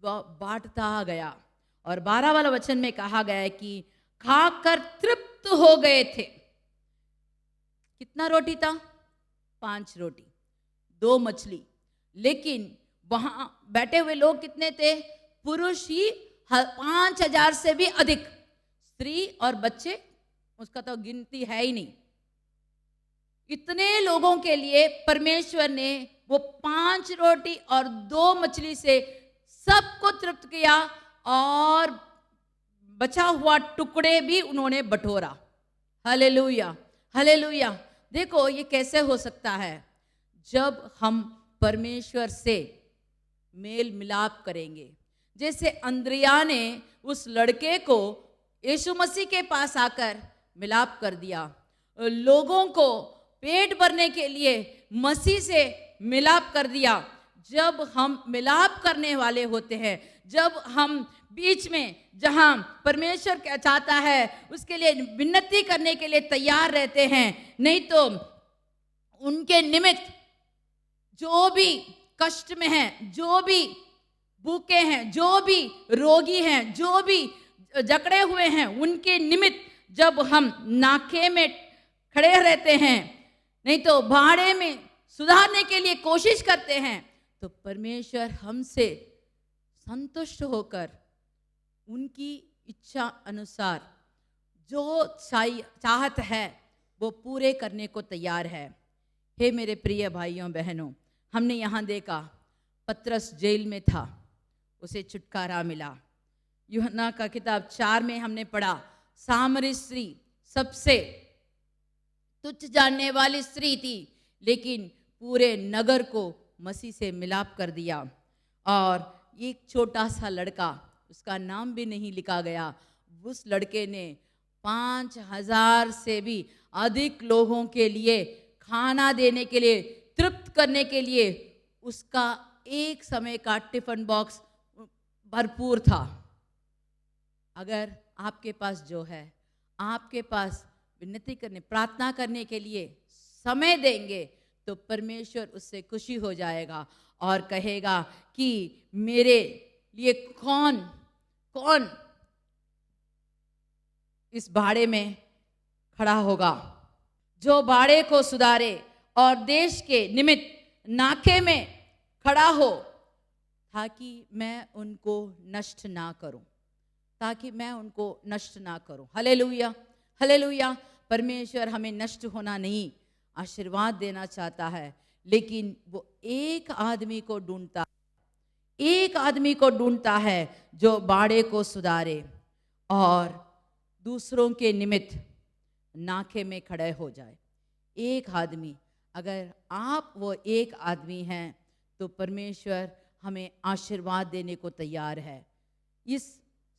बांटता गया। और 12 वाला वचन में कहा गया है कि खाकर तृप्त हो गए थे। कितना रोटी था? 5 रोटी 2 मछली। लेकिन वहां बैठे हुए लोग कितने थे? पुरुष ही 5000 से भी अधिक, स्त्री और बच्चे उसका तो गिनती है ही नहीं। इतने लोगों के लिए परमेश्वर ने वो 5 रोटी और 2 मछली से सबको तृप्त किया और बचा हुआ टुकड़े भी उन्होंने बटोरा। Hallelujah, hallelujah. देखो ये कैसे हो सकता है? जब हम परमेश्वर से मेल मिलाप करेंगे। जैसे अंद्रिया ने उस लड़के को यीशु मसीह के पास आकर मिलाप कर दिया, लोगों को पेट भरने के लिए मसीह से मिलाप कर दिया। जब हम मिलाप करने वाले होते हैं, जब हम बीच में जहां परमेश्वर क्या चाहता है उसके लिए विनती करने के लिए तैयार रहते हैं, नहीं तो उनके निमित्त जो भी कष्ट में हैं, जो भी भूखे हैं, जो भी रोगी हैं, जो भी जकड़े हुए हैं, उनके निमित्त जब हम नाके में खड़े रहते हैं, नहीं तो भाड़े में सुधारने के लिए कोशिश करते हैं, तो परमेश्वर हमसे संतुष्ट होकर उनकी इच्छा अनुसार जो चाहत है वो पूरे करने को तैयार है। हे मेरे प्रिय भाइयों बहनों, हमने यहाँ देखा पतरस जेल में था, उसे छुटकारा मिला। यूहन्ना का किताब 4 में हमने पढ़ा सामरी स्त्री सबसे तुच्छ जानने वाली स्त्री थी, लेकिन पूरे नगर को मसीह से मिलाप कर दिया। और एक छोटा सा लड़का, उसका नाम भी नहीं लिखा गया, उस लड़के ने 5,000 से भी अधिक लोगों के लिए खाना देने के लिए, तृप्त करने के लिए उसका एक समय का टिफिन बॉक्स भरपूर था। अगर आपके पास जो है, आपके पास विनती करने, प्रार्थना करने के लिए समय देंगे, तो परमेश्वर उससे खुशी हो जाएगा और कहेगा कि मेरे लिए कौन कौन इस भाड़े में खड़ा होगा, जो भाड़े को सुधारे और देश के निमित्त नाके में खड़ा हो, ताकि मैं उनको नष्ट ना करूं, ताकि मैं उनको नष्ट ना करूं। Hallelujah, hallelujah. परमेश्वर हमें नष्ट होना नहीं, आशीर्वाद देना चाहता है, लेकिन वो एक आदमी को ढूंढता, एक आदमी को ढूंढता है जो बाड़े को सुधारे और दूसरों के निमित्त नाके में खड़े हो जाए। एक आदमी, अगर आप वो एक आदमी हैं, तो परमेश्वर हमें आशीर्वाद देने को तैयार है। इस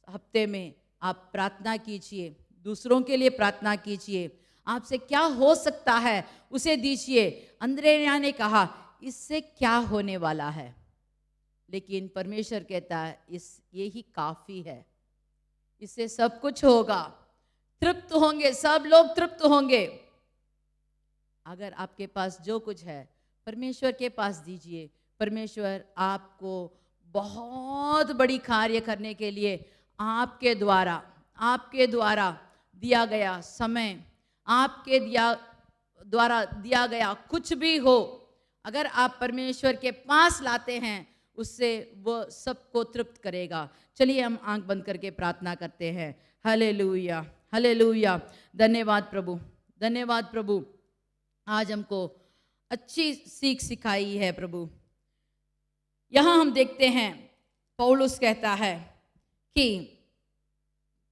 हफ्ते में आप प्रार्थना कीजिए, दूसरों के लिए प्रार्थना कीजिए, आपसे क्या हो सकता है उसे दीजिए। अंद्रेया ने कहा इससे क्या होने वाला है, लेकिन परमेश्वर कहता है ये ही काफी है, इससे सब कुछ होगा, तृप्त होंगे, सब लोग तृप्त होंगे। अगर आपके पास जो कुछ है परमेश्वर के पास दीजिए, परमेश्वर आपको बहुत बड़ी कार्य करने के लिए आपके द्वारा दिया गया समय, आपके द्वारा दिया गया कुछ भी हो, अगर आप परमेश्वर के पास लाते हैं, उससे वो सबको तृप्त करेगा। चलिए हम आंख बंद करके प्रार्थना करते हैं। Hallelujah, hallelujah. धन्यवाद प्रभु, धन्यवाद प्रभु, आज हमको अच्छी सीख सिखाई है प्रभु। यहां हम देखते हैं पौलुस कहता है कि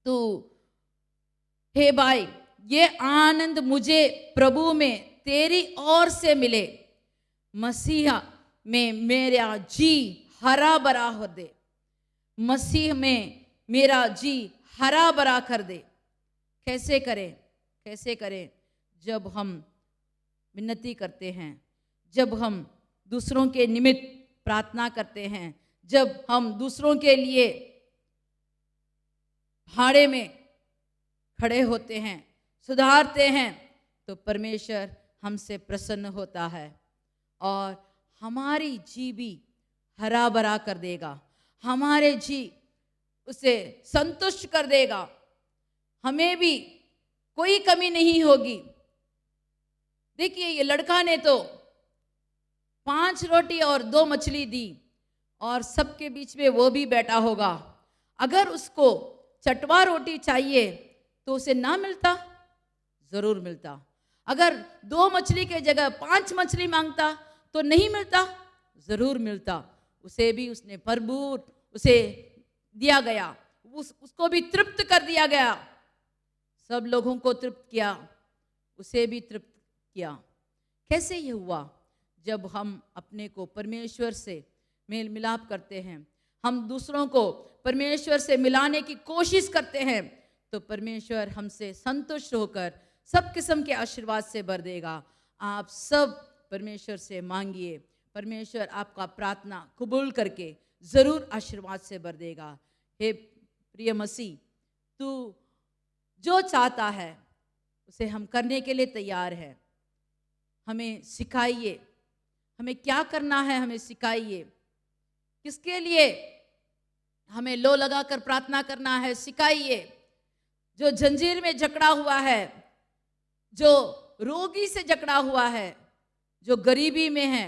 तू, हे भाई, ये आनंद मुझे प्रभु में तेरी ओर से मिले, मसीहा में मेरा जी हरा भरा हो दे, मसीह में मेरा जी हरा भरा कर दे। कैसे करें, कैसे करें? जब हम विनती करते हैं, जब हम दूसरों के निमित्त प्रार्थना करते हैं, जब हम दूसरों के लिए भाड़े में खड़े होते हैं, सुधारते हैं, तो परमेश्वर हमसे प्रसन्न होता है और हमारी जी भी हरा भरा कर देगा, हमारे जी उसे संतुष्ट कर देगा, हमें भी कोई कमी नहीं होगी। देखिए, ये लड़का ने तो 5 रोटी और 2 मछली दी और सबके बीच में वो भी बैठा होगा। अगर उसको चटवा रोटी चाहिए तो उसे ना मिलता, जरूर मिलता। अगर 2 मछली के जगह 5 मछली मांगता तो नहीं मिलता, जरूर मिलता। उसे भी उसने भरपूर उसे दिया गया, उसको भी तृप्त कर दिया गया। सब लोगों को तृप्त किया, उसे भी तृप्त किया। कैसे ये हुआ? जब हम अपने को परमेश्वर से मेल मिलाप करते हैं, हम दूसरों को परमेश्वर से मिलाने की कोशिश करते हैं, तो परमेश्वर हमसे संतुष्ट होकर सब किस्म के आशीर्वाद से भर देगा। आप सब परमेश्वर से मांगिए, परमेश्वर आपका प्रार्थना कबूल करके जरूर आशीर्वाद से भर देगा। हे प्रिय मसीह, तू जो चाहता है उसे हम करने के लिए तैयार है। हमें सिखाइए, हमें क्या करना है, हमें सिखाइए। किसके लिए हमें लो लगाकर प्रार्थना करना है, सिखाइए। जो जंजीर में जकड़ा हुआ है, जो रोगी से जकड़ा हुआ है, जो गरीबी में है,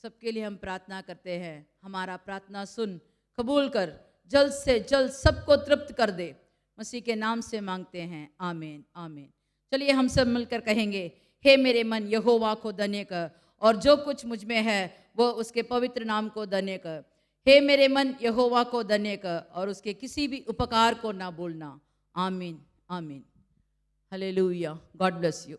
सबके लिए हम प्रार्थना करते हैं। हमारा प्रार्थना सुन, कबूल कर, जल्द से जल्द सबको तृप्त कर दे। मसीह के नाम से मांगते हैं, आमीन, आमीन। चलिए हम सब मिलकर कहेंगे, हे मेरे मन यहोवा को धन्य कर, और जो कुछ मुझ में है वो उसके पवित्र नाम को धन्य कर। हे मेरे मन यहोवा को धन्य कर और उसके किसी भी उपकार को ना भूलना। आमीन, आमीन। हालेलुया। God bless you.